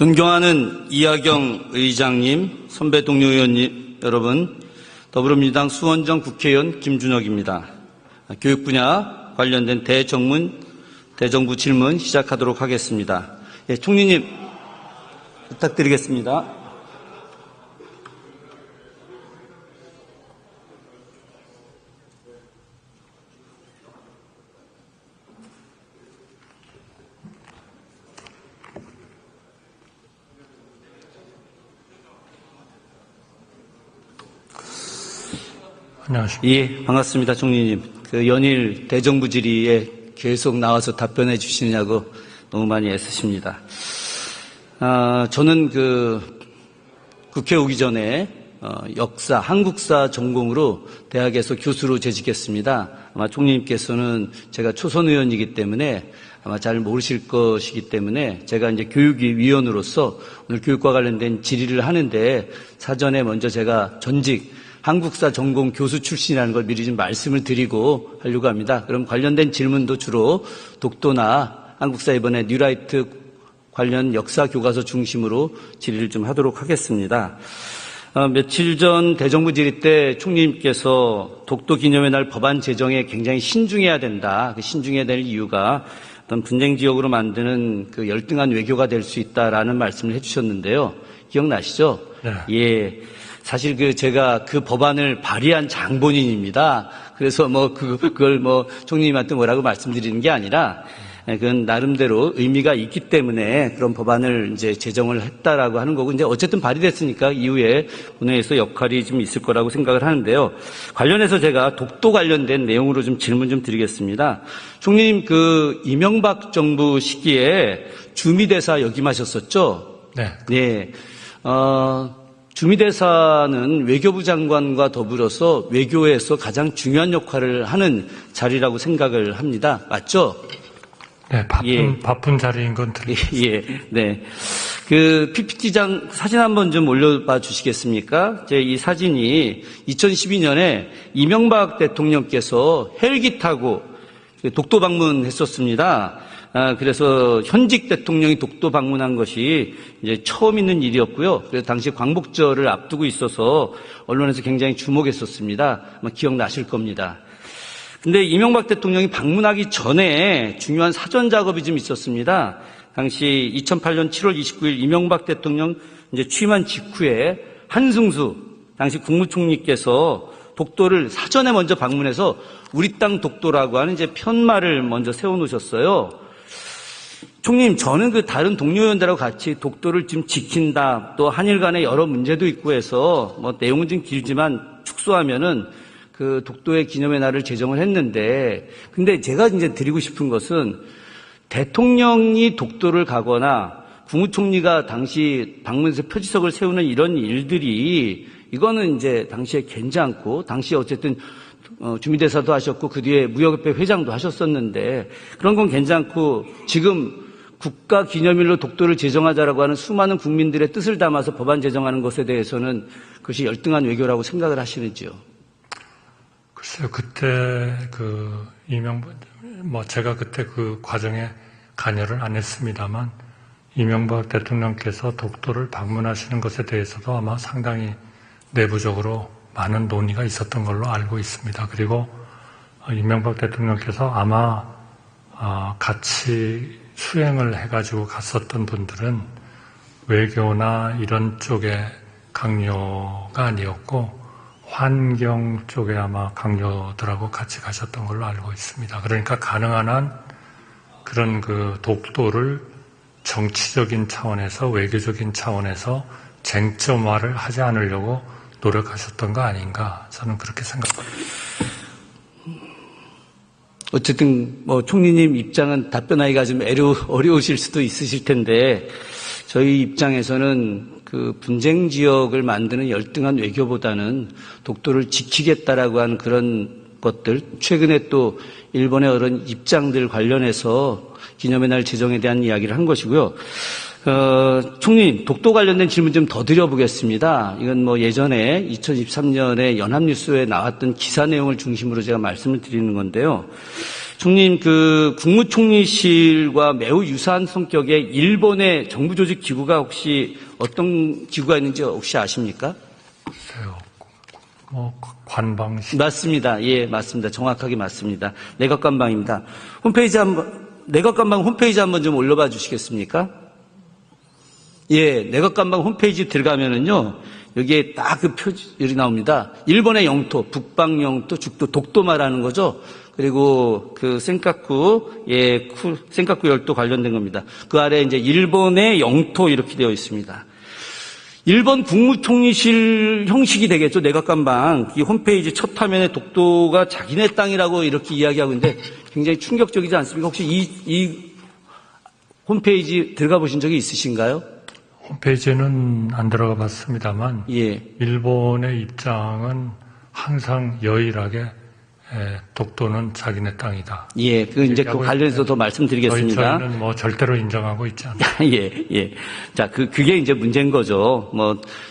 존경하는 이하경 의장님, 선배 동료 의원님 여러분, 더불어민주당 수원정 국회의원 김준혁입니다. 교육 분야 관련된 대정부 질문 시작하도록 하겠습니다. 예, 총리님 부탁드리겠습니다. 안녕하십니까. 예, 반갑습니다, 총리님. 연일 대정부 질의에 계속 나와서 답변해 주시느냐고 너무 많이 애쓰십니다. 저는 국회 오기 전에 역사, 한국사 전공으로 대학에서 교수로 재직했습니다. 아마 총리님께서는 제가 초선 의원이기 때문에 아마 잘 모르실 것이기 때문에 제가 이제 교육위원으로서 오늘 교육과 관련된 질의를 하는데 사전에 먼저 제가 전직 한국사 전공 교수 출신이라는 걸 미리 좀 말씀을 드리고 하려고 합니다. 그럼 관련된 질문도 주로 독도나 한국사 이번에 뉴라이트 관련 역사 교과서 중심으로 질의를 좀 하도록 하겠습니다. 며칠 전 대정부 질의 때 총리님께서 독도 기념의 날 법안 제정에 굉장히 신중해야 된다. 신중해야 될 이유가 어떤 분쟁 지역으로 만드는 열등한 외교가 될 수 있다라는 말씀을 해주셨는데요. 기억나시죠? 네. 예. 사실 제가 그 법안을 발의한 장본인입니다. 그래서 그걸 총리님한테 뭐라고 말씀드리는 게 아니라, 그건 나름대로 의미가 있기 때문에 그런 법안을 이제 제정을 했다라고 하는 거고, 이제 어쨌든 발의됐으니까 이후에 본회의에서 역할이 좀 있을 거라고 생각을 하는데요. 관련해서 제가 독도 관련된 내용으로 좀 질문 좀 드리겠습니다. 총리님, 이명박 정부 시기에 주미대사 역임하셨었죠? 네. 네. 주미대사는 외교부 장관과 더불어서 외교에서 가장 중요한 역할을 하는 자리라고 생각을 합니다. 맞죠? 네, 바쁜 자리인 건 들리겠습니다. 예, 네. PPT장 사진 한번 좀 올려봐 주시겠습니까? 이 사진이 2012년에 이명박 대통령께서 헬기 타고 독도 방문했었습니다. 그래서 현직 대통령이 독도 방문한 것이 이제 처음 있는 일이었고요. 그래서 당시 광복절을 앞두고 있어서 언론에서 굉장히 주목했었습니다. 아마 기억나실 겁니다. 근데 이명박 대통령이 방문하기 전에 중요한 사전 작업이 좀 있었습니다. 당시 2008년 7월 29일 이명박 대통령 이제 취임한 직후에 한승수 당시 국무총리께서 독도를 사전에 먼저 방문해서 우리 땅 독도라고 하는 이제 편말을 먼저 세워놓으셨어요. 총리님, 저는 다른 동료 의원들하고 같이 독도를 지금 지킨다, 또 한일 간에 여러 문제도 있고 해서 내용은 좀 길지만 축소하면은 독도의 기념의 날을 제정을 했는데, 근데 제가 이제 드리고 싶은 것은 대통령이 독도를 가거나 국무총리가 당시 방문해서 표지석을 세우는 이런 일들이 이거는 이제 당시에 괜찮고, 당시에 어쨌든 주미대사도 하셨고 그 뒤에 무역협회 회장도 하셨었는데 그런 건 괜찮고, 지금 국가 기념일로 독도를 제정하자라고 하는 수많은 국민들의 뜻을 담아서 법안 제정하는 것에 대해서는 그것이 열등한 외교라고 생각을 하시는지요? 글쎄요, 그때 제가 그때 그 과정에 관여를 안 했습니다만 이명박 대통령께서 독도를 방문하시는 것에 대해서도 아마 상당히 내부적으로 많은 논의가 있었던 걸로 알고 있습니다. 그리고 이명박 대통령께서 아마 같이 수행을 해가지고 갔었던 분들은 외교나 이런 쪽의 강요가 아니었고 환경 쪽에 아마 강요들하고 같이 가셨던 걸로 알고 있습니다. 그러니까 가능한 한 그런 독도를 정치적인 차원에서 외교적인 차원에서 쟁점화를 하지 않으려고 노력하셨던 거 아닌가, 저는 그렇게 생각합니다. 어쨌든 총리님 입장은 답변하기가 좀 어려우실 수도 있으실 텐데, 저희 입장에서는 분쟁 지역을 만드는 열등한 외교보다는 독도를 지키겠다라고 하는 그런 것들, 최근에 또 일본의 어떤 입장들 관련해서 기념의 날 제정에 대한 이야기를 한 것이고요. 총리, 독도 관련된 질문 좀 더 드려보겠습니다. 이건 예전에 2023년에 연합뉴스에 나왔던 기사 내용을 중심으로 제가 말씀을 드리는 건데요. 총리님, 국무총리실과 매우 유사한 성격의 일본의 정부 조직 기구가 혹시 어떤 기구가 있는지 혹시 아십니까? 글쎄요. 관방시. 맞습니다. 예, 맞습니다. 정확하게 맞습니다. 내각관방입니다. 내각관방 홈페이지 한번 좀 올려봐 주시겠습니까? 예, 내각관방 홈페이지 들어가면은요, 여기에 딱 그 표지이 나옵니다. 일본의 영토, 북방 영토, 죽도, 독도 말하는 거죠. 그리고 센카쿠 열도 관련된 겁니다. 그 아래 이제 일본의 영토 이렇게 되어 있습니다. 일본 국무총리실 형식이 되겠죠. 내각관방. 이 홈페이지 첫 화면에 독도가 자기네 땅이라고 이렇게 이야기하고 있는데 굉장히 충격적이지 않습니까? 혹시 이 홈페이지 들어가 보신 적이 있으신가요? 홈페이지는 안 들어가 봤습니다만, 예. 일본의 입장은 항상 여일하게 독도는 자기네 땅이다. 예, 이제 그 관련해서 더 말씀드리겠습니다. 저희는 절대로 인정하고 있지 않다. 예. 자, 그게 이제 문제인 거죠.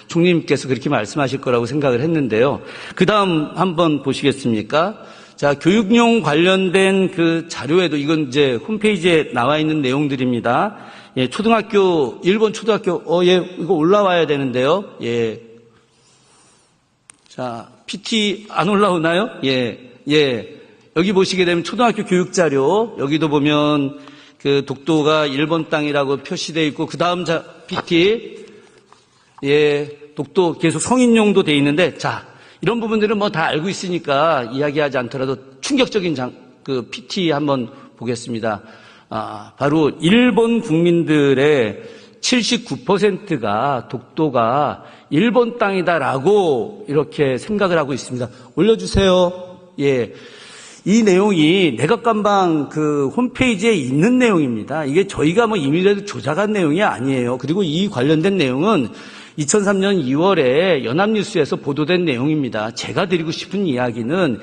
총리님께서 그렇게 말씀하실 거라고 생각을 했는데요. 그 다음 한번 보시겠습니까? 자, 교육용 관련된 그 자료에도 이건 이제 홈페이지에 나와 있는 내용들입니다. 예, 일본 초등학교, 이거 올라와야 되는데요. 예. 자, PT 안 올라오나요? 예. 여기 보시게 되면 초등학교 교육자료, 여기도 보면 독도가 일본 땅이라고 표시되어 있고, 그 다음 PT, 독도 계속 성인용도 돼 있는데, 자, 이런 부분들은 다 알고 있으니까 이야기하지 않더라도 충격적인 PT 한번 보겠습니다. 바로 일본 국민들의 79%가 독도가 일본 땅이다라고 이렇게 생각을 하고 있습니다. 올려주세요. 예. 이 내용이 내각관방 홈페이지에 있는 내용입니다. 이게 저희가 임의라도 조작한 내용이 아니에요. 그리고 이 관련된 내용은 2003년 2월에 연합뉴스에서 보도된 내용입니다. 제가 드리고 싶은 이야기는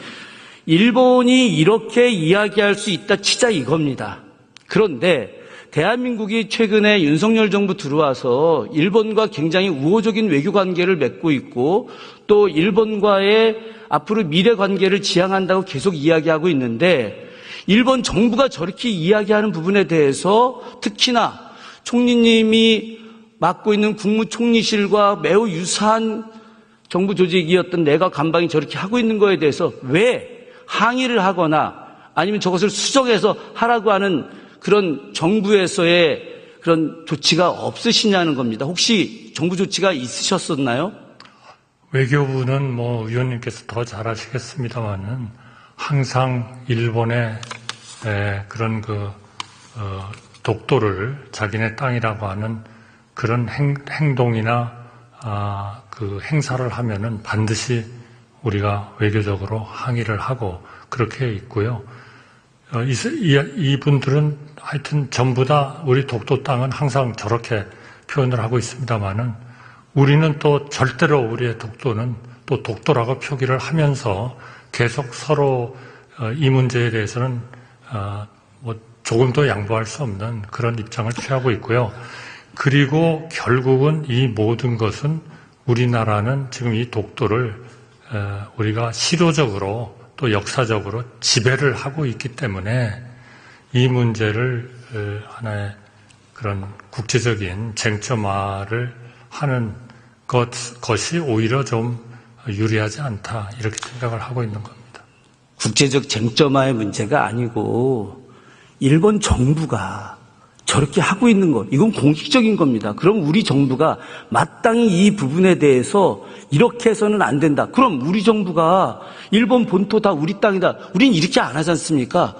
일본이 이렇게 이야기할 수 있다 치자 이겁니다. 그런데 대한민국이 최근에 윤석열 정부 들어와서 일본과 굉장히 우호적인 외교 관계를 맺고 있고 또 일본과의 앞으로 미래 관계를 지향한다고 계속 이야기하고 있는데 일본 정부가 저렇게 이야기하는 부분에 대해서 특히나 총리님이 맡고 있는 국무총리실과 매우 유사한 정부 조직이었던 내각관방이 저렇게 하고 있는 거에 대해서 왜 항의를 하거나 아니면 저것을 수정해서 하라고 하는 그런 정부에서의 그런 조치가 없으시냐는 겁니다. 혹시 정부 조치가 있으셨었나요? 외교부는 위원님께서 더 잘 아시겠습니다만은 항상 일본의 그런 독도를 자기네 땅이라고 하는 그런 행동이나 행사를 하면은 반드시 우리가 외교적으로 항의를 하고 그렇게 있고요. 이분들은 하여튼 전부 다 우리 독도 땅은 항상 저렇게 표현을 하고 있습니다만은 우리는 또 절대로 우리의 독도는 또 독도라고 표기를 하면서 계속 서로 이 문제에 대해서는 조금도 양보할 수 없는 그런 입장을 취하고 있고요. 그리고 결국은 이 모든 것은 우리나라는 지금 이 독도를 우리가 실효적으로 또 역사적으로 지배를 하고 있기 때문에 이 문제를 하나의 그런 국제적인 쟁점화를 하는 것이 오히려 좀 유리하지 않다 이렇게 생각을 하고 있는 겁니다. 국제적 쟁점화의 문제가 아니고 일본 정부가 저렇게 하고 있는 것, 이건 공식적인 겁니다. 그럼 우리 정부가 마땅히 이 부분에 대해서 이렇게 해서는 안 된다. 그럼 우리 정부가 일본 본토 다 우리 땅이다. 우린 이렇게 안 하지 않습니까?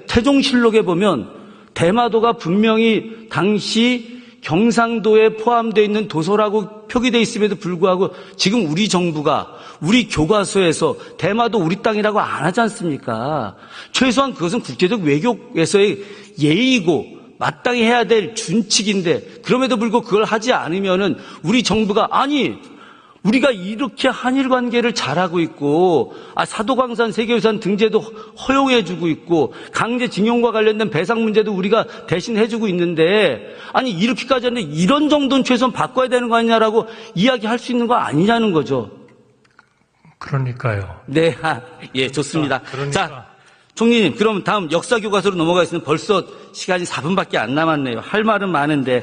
태종실록에 보면 대마도가 분명히 당시 경상도에 포함되어 있는 도서라고 표기되어 있음에도 불구하고 지금 우리 정부가 우리 교과서에서 대마도 우리 땅이라고 안 하지 않습니까? 최소한 그것은 국제적 외교에서의 예의이고 마땅히 해야 될 준칙인데 그럼에도 불구하고 그걸 하지 않으면은 우리 정부가 우리가 이렇게 한일 관계를 잘하고 있고 사도광산 세계유산 등재도 허용해주고 있고 강제징용과 관련된 배상 문제도 우리가 대신 해주고 있는데 이렇게까지 하는데 이런 정도는 최소한 바꿔야 되는 거 아니냐라고 이야기할 수 있는 거 아니냐는 거죠. 그러니까요. 네, 예, 좋습니다. 그러니까. 자, 총리님, 그럼 다음 역사 교과서로 넘어가겠습니다. 벌써 시간이 4분밖에 안 남았네요. 할 말은 많은데.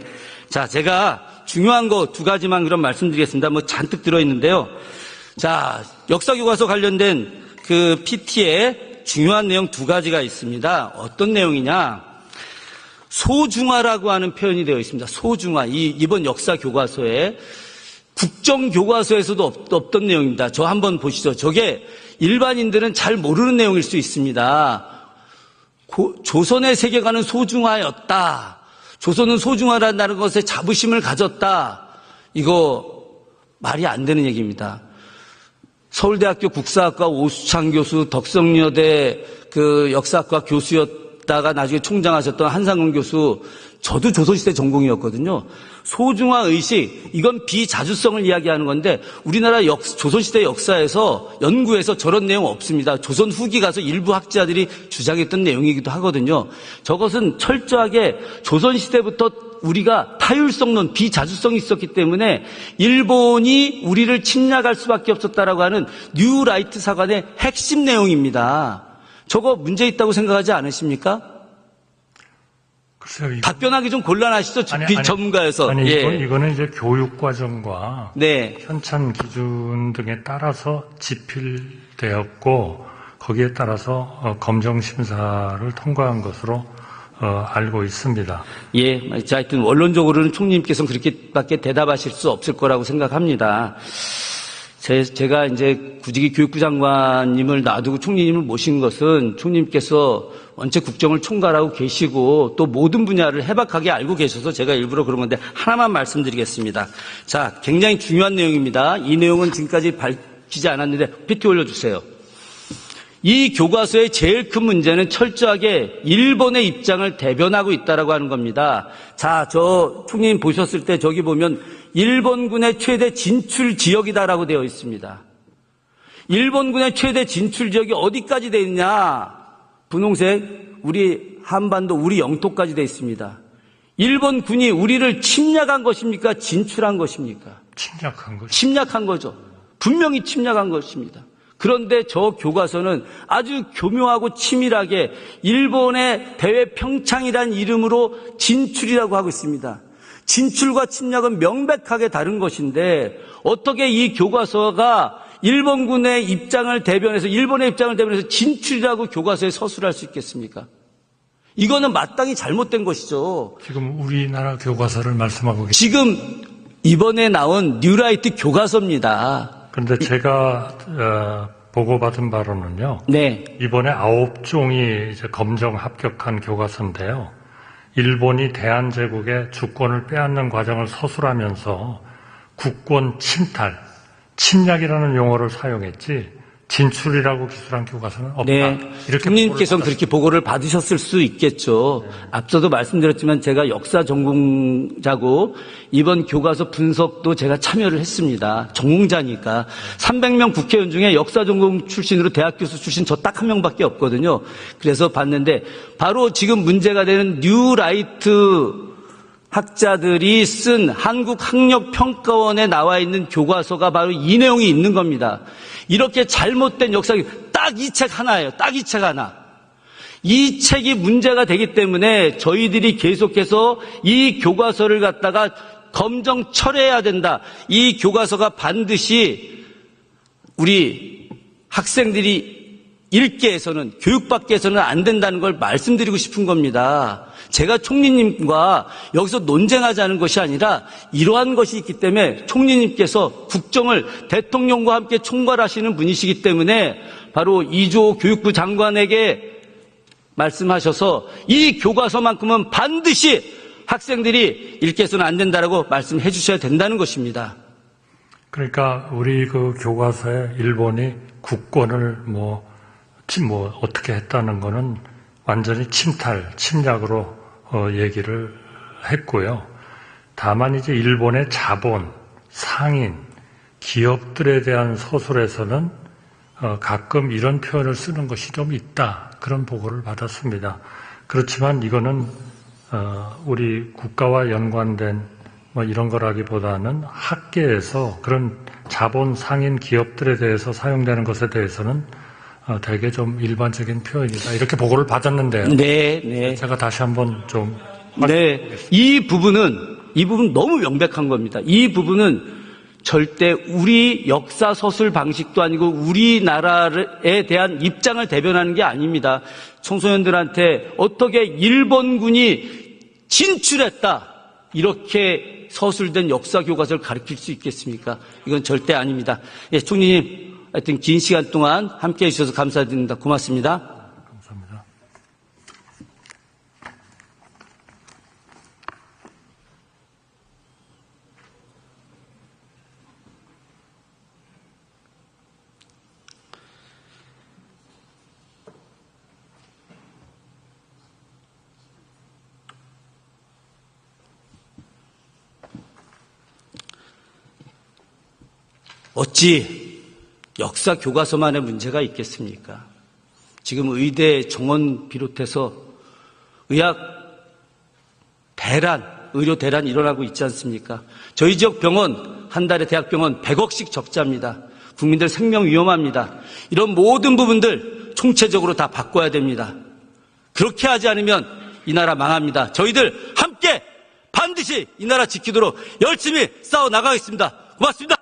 자, 제가 중요한 거 2가지만 그럼 말씀드리겠습니다. 뭐 잔뜩 들어있는데요. 자, 역사 교과서 관련된 그 PT에 중요한 내용 2가지가 있습니다. 어떤 내용이냐? 소중화라고 하는 표현이 되어 있습니다. 소중화. 이번 역사 교과서에 국정교과서에서도 없던 내용입니다. 저 한번 보시죠. 저게 일반인들은 잘 모르는 내용일 수 있습니다. 조선의 세계관은 소중화였다. 조선은 소중화라는 것에 자부심을 가졌다. 이거 말이 안 되는 얘기입니다. 서울대학교 국사학과 오수창 교수, 덕성여대 그 역사학과 교수였다가 나중에 총장하셨던 한상훈 교수, 저도 조선시대 전공이었거든요. 소중화 의식, 이건 비자주성을 이야기하는 건데 우리나라 조선시대 역사에서 연구에서 저런 내용 없습니다. 조선 후기 가서 일부 학자들이 주장했던 내용이기도 하거든요. 저것은 철저하게 조선시대부터 우리가 타율성론, 비자주성이 있었기 때문에 일본이 우리를 침략할 수밖에 없었다라고 하는 뉴라이트 사관의 핵심 내용입니다. 저거 문제 있다고 생각하지 않으십니까? 글쎄요, 답변하기 좀 곤란하시죠? 전문가여서. 아니, 예. 이거는 이제 교육과정과 네. 현찬 기준 등에 따라서 집필되었고, 거기에 따라서 검정심사를 통과한 것으로 알고 있습니다. 예. 자, 하여튼 원론적으로는 총리님께서는 그렇게밖에 대답하실 수 없을 거라고 생각합니다. 제가 이제 구직이 교육부 장관님을 놔두고 총리님을 모신 것은 총리님께서 원체 국정을 총괄하고 계시고 또 모든 분야를 해박하게 알고 계셔서 제가 일부러 그런 건데 하나만 말씀드리겠습니다. 자, 굉장히 중요한 내용입니다. 이 내용은 지금까지 밝히지 않았는데 PT 올려주세요. 이 교과서의 제일 큰 문제는 철저하게 일본의 입장을 대변하고 있다라고 하는 겁니다. 자, 저 총리님 보셨을 때 저기 보면 일본군의 최대 진출 지역이다라고 되어 있습니다. 일본군의 최대 진출 지역이 어디까지 되어 있냐? 분홍색, 우리 한반도, 우리 영토까지 되어 있습니다. 일본군이 우리를 침략한 것입니까? 진출한 것입니까? 침략한 거죠. 분명히 침략한 것입니다. 그런데 저 교과서는 아주 교묘하고 치밀하게 일본의 대외평창이라는 이름으로 진출이라고 하고 있습니다. 진출과 침략은 명백하게 다른 것인데 어떻게 이 교과서가 일본군의 입장을 대변해서 일본의 입장을 대변해서 진출이라고 교과서에 서술할 수 있겠습니까? 이거는 마땅히 잘못된 것이죠. 지금 우리나라 교과서를 말씀하고 계십니다. 지금 이번에 나온 뉴라이트 교과서입니다. 그런데 제가 보고받은 바로는요. 네. 이번에 9종이 이제 검정 합격한 교과서인데요. 일본이 대한제국의 주권을 빼앗는 과정을 서술하면서 국권 침탈, 침략이라는 용어를 사용했지 진출이라고 기술한 교과서는 없다. 네. 이렇게 총리님께서는 그렇게 보고를 받으셨을 수 있겠죠. 네. 앞서도 말씀드렸지만 제가 역사 전공자고 이번 교과서 분석도 제가 참여를 했습니다. 전공자니까. 300명 국회의원 중에 역사 전공 출신으로 대학 교수 출신 저 딱 한 명밖에 없거든요. 그래서 봤는데 바로 지금 문제가 되는 뉴라이트 학자들이 쓴 한국학력평가원에 나와 있는 교과서가 바로 이 내용이 있는 겁니다. 이렇게 잘못된 역사, 딱 이 책 하나예요. 딱 이 책 하나. 이 책이 문제가 되기 때문에 저희들이 계속해서 이 교과서를 갖다가 검정 철회해야 된다. 이 교과서가 반드시 우리 학생들이 읽게 해서는, 교육받게 해서는 안 된다는 걸 말씀드리고 싶은 겁니다. 제가 총리님과 여기서 논쟁하자는 것이 아니라 이러한 것이 있기 때문에 총리님께서 국정을 대통령과 함께 총괄하시는 분이시기 때문에 바로 이조 교육부 장관에게 말씀하셔서 이 교과서만큼은 반드시 학생들이 읽게 해서는 안 된다라고 말씀해 주셔야 된다는 것입니다. 그러니까 우리 그 교과서에 일본이 국권을 어떻게 했다는 거는 완전히 침략으로 얘기를 했고요. 다만 이제 일본의 자본, 상인, 기업들에 대한 서술에서는 가끔 이런 표현을 쓰는 것이 좀 있다. 그런 보고를 받았습니다. 그렇지만 이거는 우리 국가와 연관된 이런 거라기보다는 학계에서 그런 자본, 상인, 기업들에 대해서 사용되는 것에 대해서는 되게 좀 일반적인 표현이다. 이렇게 보고를 받았는데요. 네. 제가 다시 한번 좀 네. 이 부분 너무 명백한 겁니다. 이 부분은 절대 우리 역사 서술 방식도 아니고 우리나라에 대한 입장을 대변하는 게 아닙니다. 청소년들한테 어떻게 일본군이 진출했다 이렇게 서술된 역사 교과서를 가르칠 수 있겠습니까? 이건 절대 아닙니다. 예, 총리님 하여튼 긴 시간 동안 함께해 주셔서 감사드립니다. 고맙습니다. 감사합니다. 어찌 역사 교과서만의 문제가 있겠습니까? 지금 의대 정원 비롯해서 의학 대란, 의료 대란이 일어나고 있지 않습니까? 저희 지역 병원, 한 달에 대학병원 100억씩 적자입니다. 국민들 생명 위험합니다. 이런 모든 부분들 총체적으로 다 바꿔야 됩니다. 그렇게 하지 않으면 이 나라 망합니다. 저희들 함께 반드시 이 나라 지키도록 열심히 싸워 나가겠습니다. 고맙습니다.